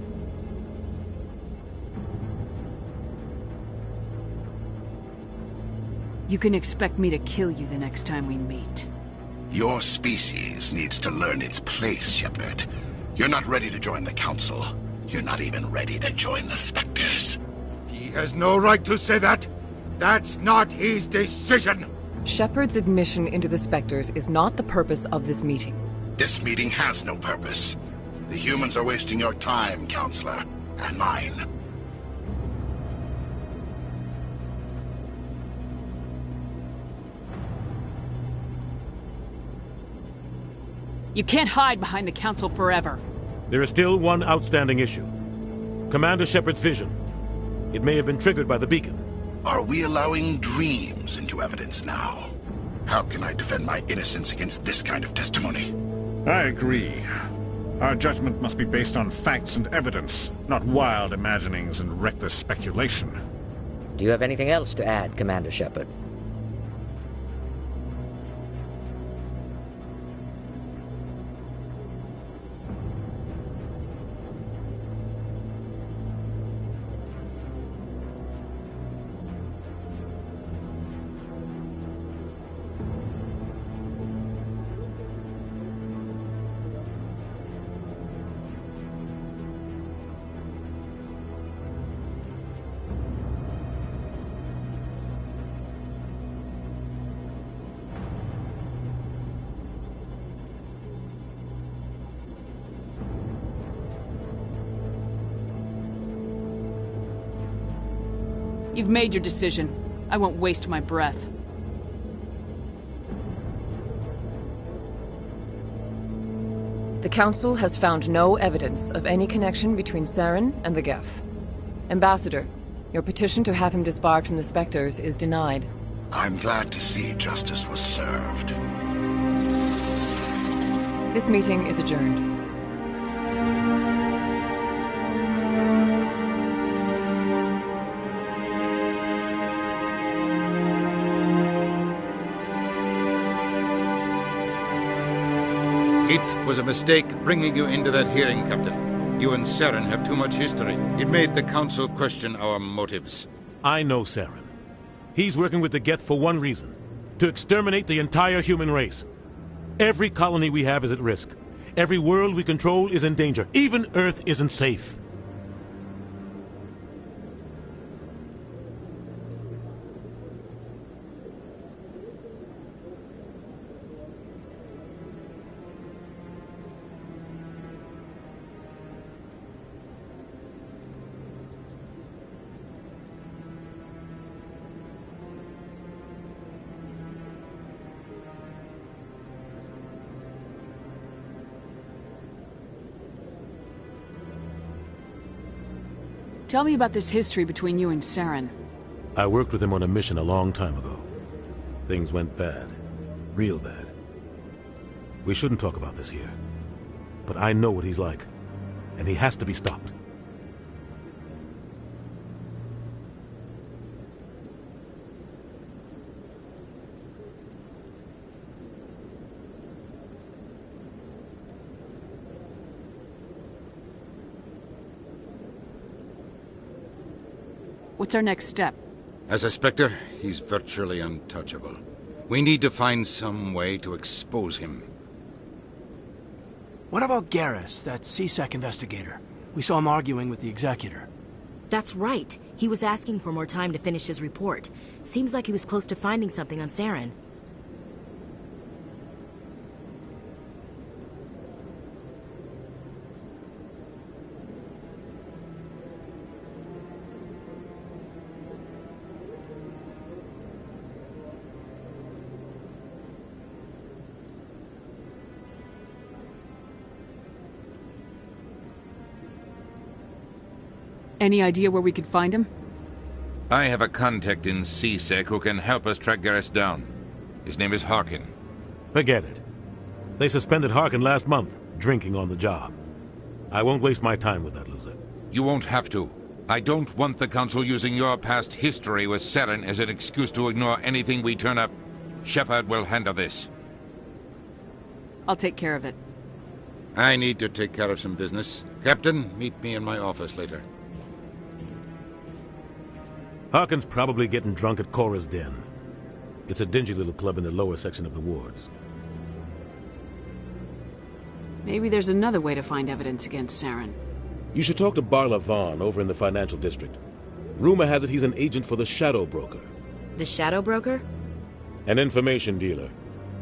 You can expect me to kill you the next time we meet. Your species needs to learn its place, Shepard. You're not ready to join the Council. You're not even ready to join the Spectres. He has no right to say that. That's not his decision. Shepard's admission into the Spectres is not the purpose of this meeting. This meeting has no purpose. The humans are wasting your time, Counselor, and mine. You can't hide behind the Council forever. There is still one outstanding issue. Commander Shepard's vision. It may have been triggered by the beacon. Are we allowing dreams into evidence now? How can I defend my innocence against this kind of testimony? I agree. Our judgment must be based on facts and evidence, not wild imaginings and reckless speculation. Do you have anything else to add, Commander Shepard? You've made your decision. I won't waste my breath. The Council has found no evidence of any connection between Saren and the Geth. Ambassador, your petition to have him disbarred from the Spectres is denied. I'm glad to see justice was served. This meeting is adjourned. It was a mistake bringing you into that hearing, Captain. You and Saren have too much history. It made the Council question our motives. I know Saren. He's working with the Geth for one reason. To exterminate the entire human race. Every colony we have is at risk. Every world we control is in danger. Even Earth isn't safe. Tell me about this history between you and Saren. I worked with him on a mission a long time ago. Things went bad. Real bad. We shouldn't talk about this here. But I know what he's like. and he has to be stopped. What's our next step? As a Spectre, he's virtually untouchable. We need to find some way to expose him. What about Garrus, that CSEC investigator? We saw him arguing with the Executor. That's right. He was asking for more time to finish his report. Seems like he was close to finding something on Saren. Any idea where we could find him? I have a contact in CSEC who can help us track Garrus down. His name is Harkin. Forget it. They suspended Harkin last month, drinking on the job. I won't waste my time with that loser. You won't have to. I don't want the Council using your past history with Saren as an excuse to ignore anything we turn up. Shepard will handle this. I'll take care of it. I need to take care of some business. Captain, meet me in my office later. Harkin's probably getting drunk at Cora's Den. It's a dingy little club in the lower section of the wards. Maybe there's another way to find evidence against Saren. You should talk to Barla Vaughn over in the financial district. Rumor has it he's an agent for the Shadow Broker. The Shadow Broker? An information dealer.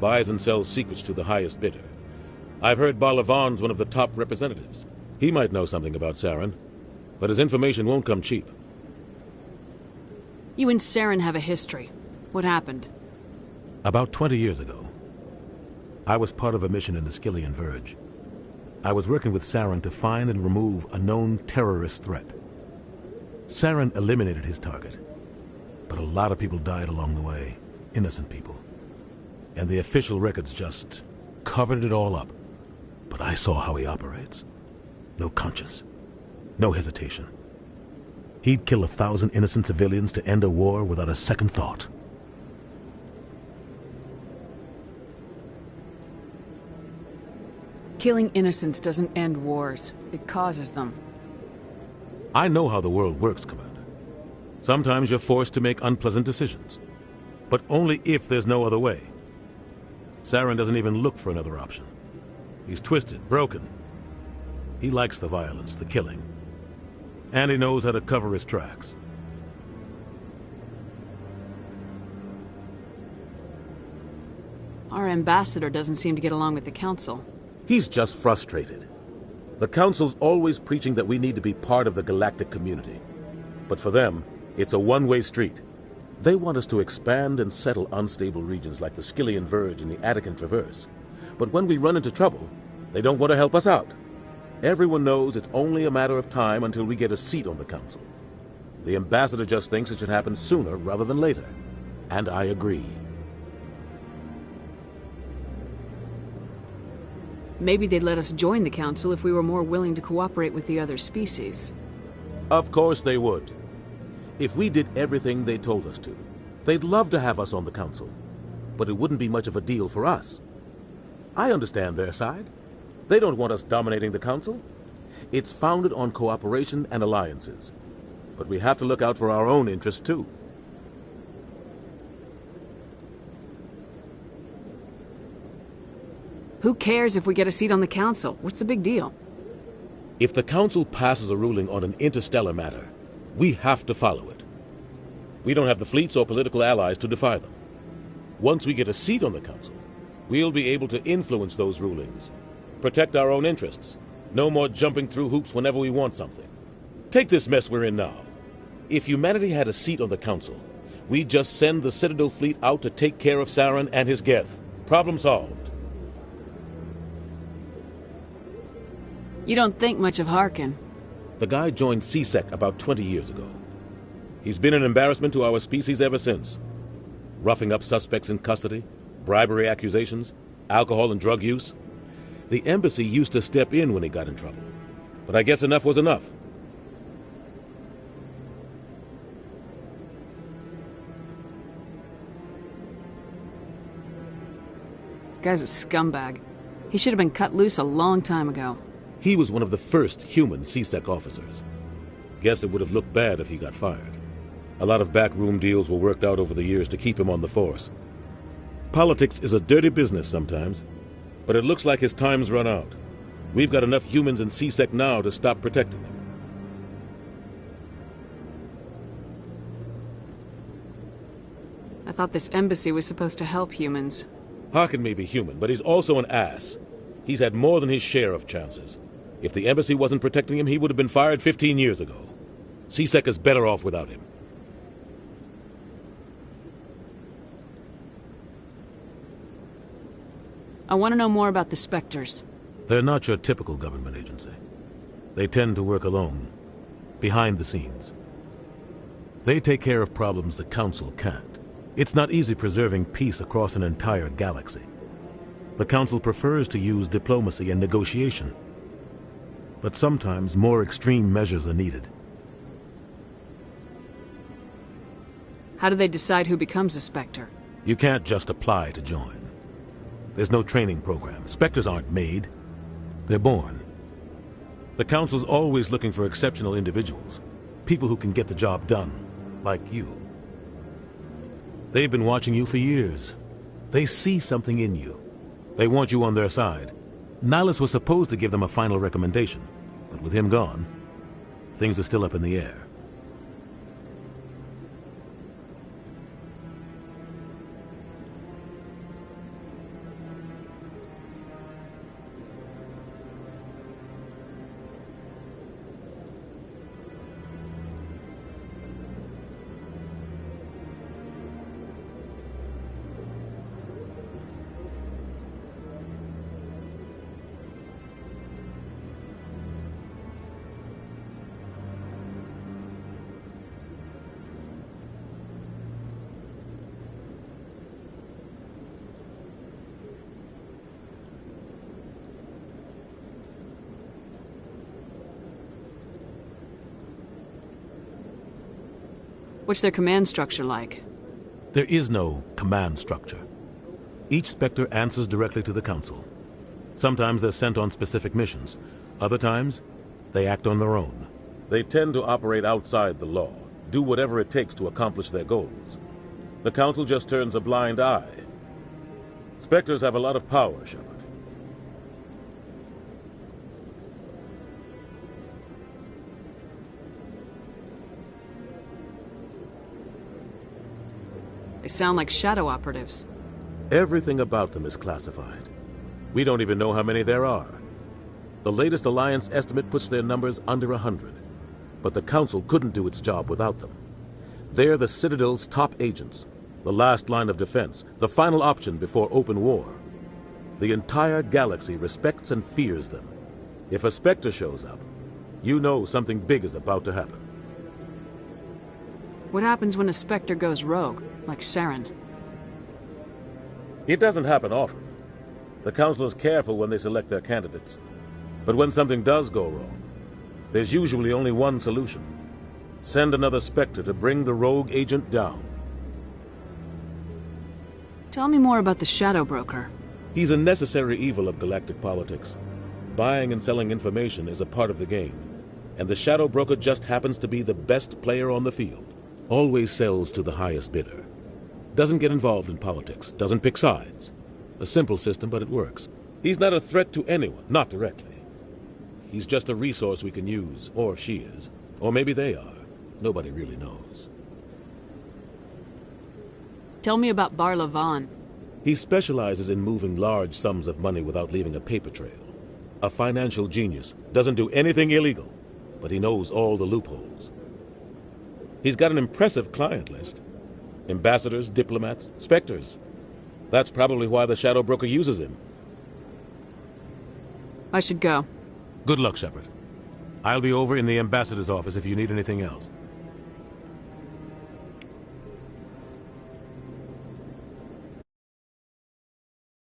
Buys and sells secrets to the highest bidder. I've heard Barla Vaughn's one of the top representatives. He might know something about Saren, but his information won't come cheap. You and Saren have a history. What happened? About 20 years ago, I was part of a mission in the Skillian Verge. I was working with Saren to find and remove a known terrorist threat. Saren eliminated his target, but a lot of people died along the way, innocent people. And the official records just covered it all up. But I saw how he operates. No conscience, no hesitation. He'd kill 1,000 innocent civilians to end a war without a second thought. Killing innocents doesn't end wars. It causes them. I know how the world works, Commander. Sometimes you're forced to make unpleasant decisions. But only if there's no other way. Saren doesn't even look for another option. He's twisted, broken. He likes the violence, the killing. And he knows how to cover his tracks. Our ambassador doesn't seem to get along with the Council. He's just frustrated. The Council's always preaching that we need to be part of the galactic community. But for them, it's a one-way street. They want us to expand and settle unstable regions like the Skillian Verge and the Attican Traverse. But when we run into trouble, they don't want to help us out. Everyone knows it's only a matter of time until we get a seat on the Council. The ambassador just thinks it should happen sooner rather than later. And I agree. Maybe they'd let us join the Council if we were more willing to cooperate with the other species. Of course they would. If we did everything they told us to, they'd love to have us on the Council. But it wouldn't be much of a deal for us. I understand their side. They don't want us dominating the Council. It's founded on cooperation and alliances. But we have to look out for our own interests, too. Who cares if we get a seat on the Council? What's the big deal? If the Council passes a ruling on an interstellar matter, we have to follow it. We don't have the fleets or political allies to defy them. Once we get a seat on the Council, we'll be able to influence those rulings. Protect our own interests. No more jumping through hoops whenever we want something. Take this mess we're in now. If humanity had a seat on the Council, we'd just send the Citadel fleet out to take care of Saren and his Geth. Problem solved. You don't think much of Harkin. The guy joined CSEC about 20 years ago. He's been an embarrassment to our species ever since. Roughing up suspects in custody, bribery accusations, alcohol and drug use. The embassy used to step in when he got in trouble. But I guess enough was enough. Guy's a scumbag. He should have been cut loose a long time ago. He was one of the first human CSEC officers. Guess it would have looked bad if he got fired. A lot of backroom deals were worked out over the years to keep him on the force. Politics is a dirty business sometimes, but it looks like his time's run out. We've got enough humans in CSEC now to stop protecting him. I thought this embassy was supposed to help humans. Harkin may be human, but he's also an ass. He's had more than his share of chances. If the embassy wasn't protecting him, he would have been fired 15 years ago. CSEC is better off without him. I want to know more about the Spectres. They're not your typical government agency. They tend to work alone, behind the scenes. They take care of problems the Council can't. It's not easy preserving peace across an entire galaxy. The Council prefers to use diplomacy and negotiation. But sometimes more extreme measures are needed. How do they decide who becomes a Spectre? You can't just apply to join. There's no training program. Spectres aren't made. They're born. The Council's always looking for exceptional individuals. People who can get the job done. Like you. They've been watching you for years. They see something in you. They want you on their side. Nihilus was supposed to give them a final recommendation, but with him gone, things are still up in the air. What's their command structure like? There is no command structure. Each Spectre answers directly to the Council. Sometimes they're sent on specific missions. Other times, they act on their own. They tend to operate outside the law, do whatever it takes to accomplish their goals. The Council just turns a blind eye. Spectres have a lot of power, Shepard. They sound like shadow operatives. Everything about them is classified. We don't even know how many there are. The latest Alliance estimate puts their numbers under 100. But the Council couldn't do its job without them. They're the Citadel's top agents, the last line of defense, the final option before open war. The entire galaxy respects and fears them. If a Spectre shows up, you know something big is about to happen. What happens when a Spectre goes rogue, like Saren? It doesn't happen often. The Council is careful when they select their candidates. But when something does go wrong, there's usually only one solution. Send another Spectre to bring the rogue agent down. Tell me more about the Shadow Broker. He's a necessary evil of galactic politics. Buying and selling information is a part of the game. And the Shadow Broker just happens to be the best player on the field. Always sells to the highest bidder. Doesn't get involved in politics, doesn't pick sides. A simple system, but it works. He's not a threat to anyone, not directly. He's just a resource we can use, or she is. Or maybe they are. Nobody really knows. Tell me about Bar Lavan. He specializes in moving large sums of money without leaving a paper trail. A financial genius, doesn't do anything illegal, but he knows all the loopholes. He's got an impressive client list. Ambassadors, diplomats, Spectres. That's probably why the Shadow Broker uses him. I should go. Good luck, Shepard. I'll be over in the ambassador's office if you need anything else.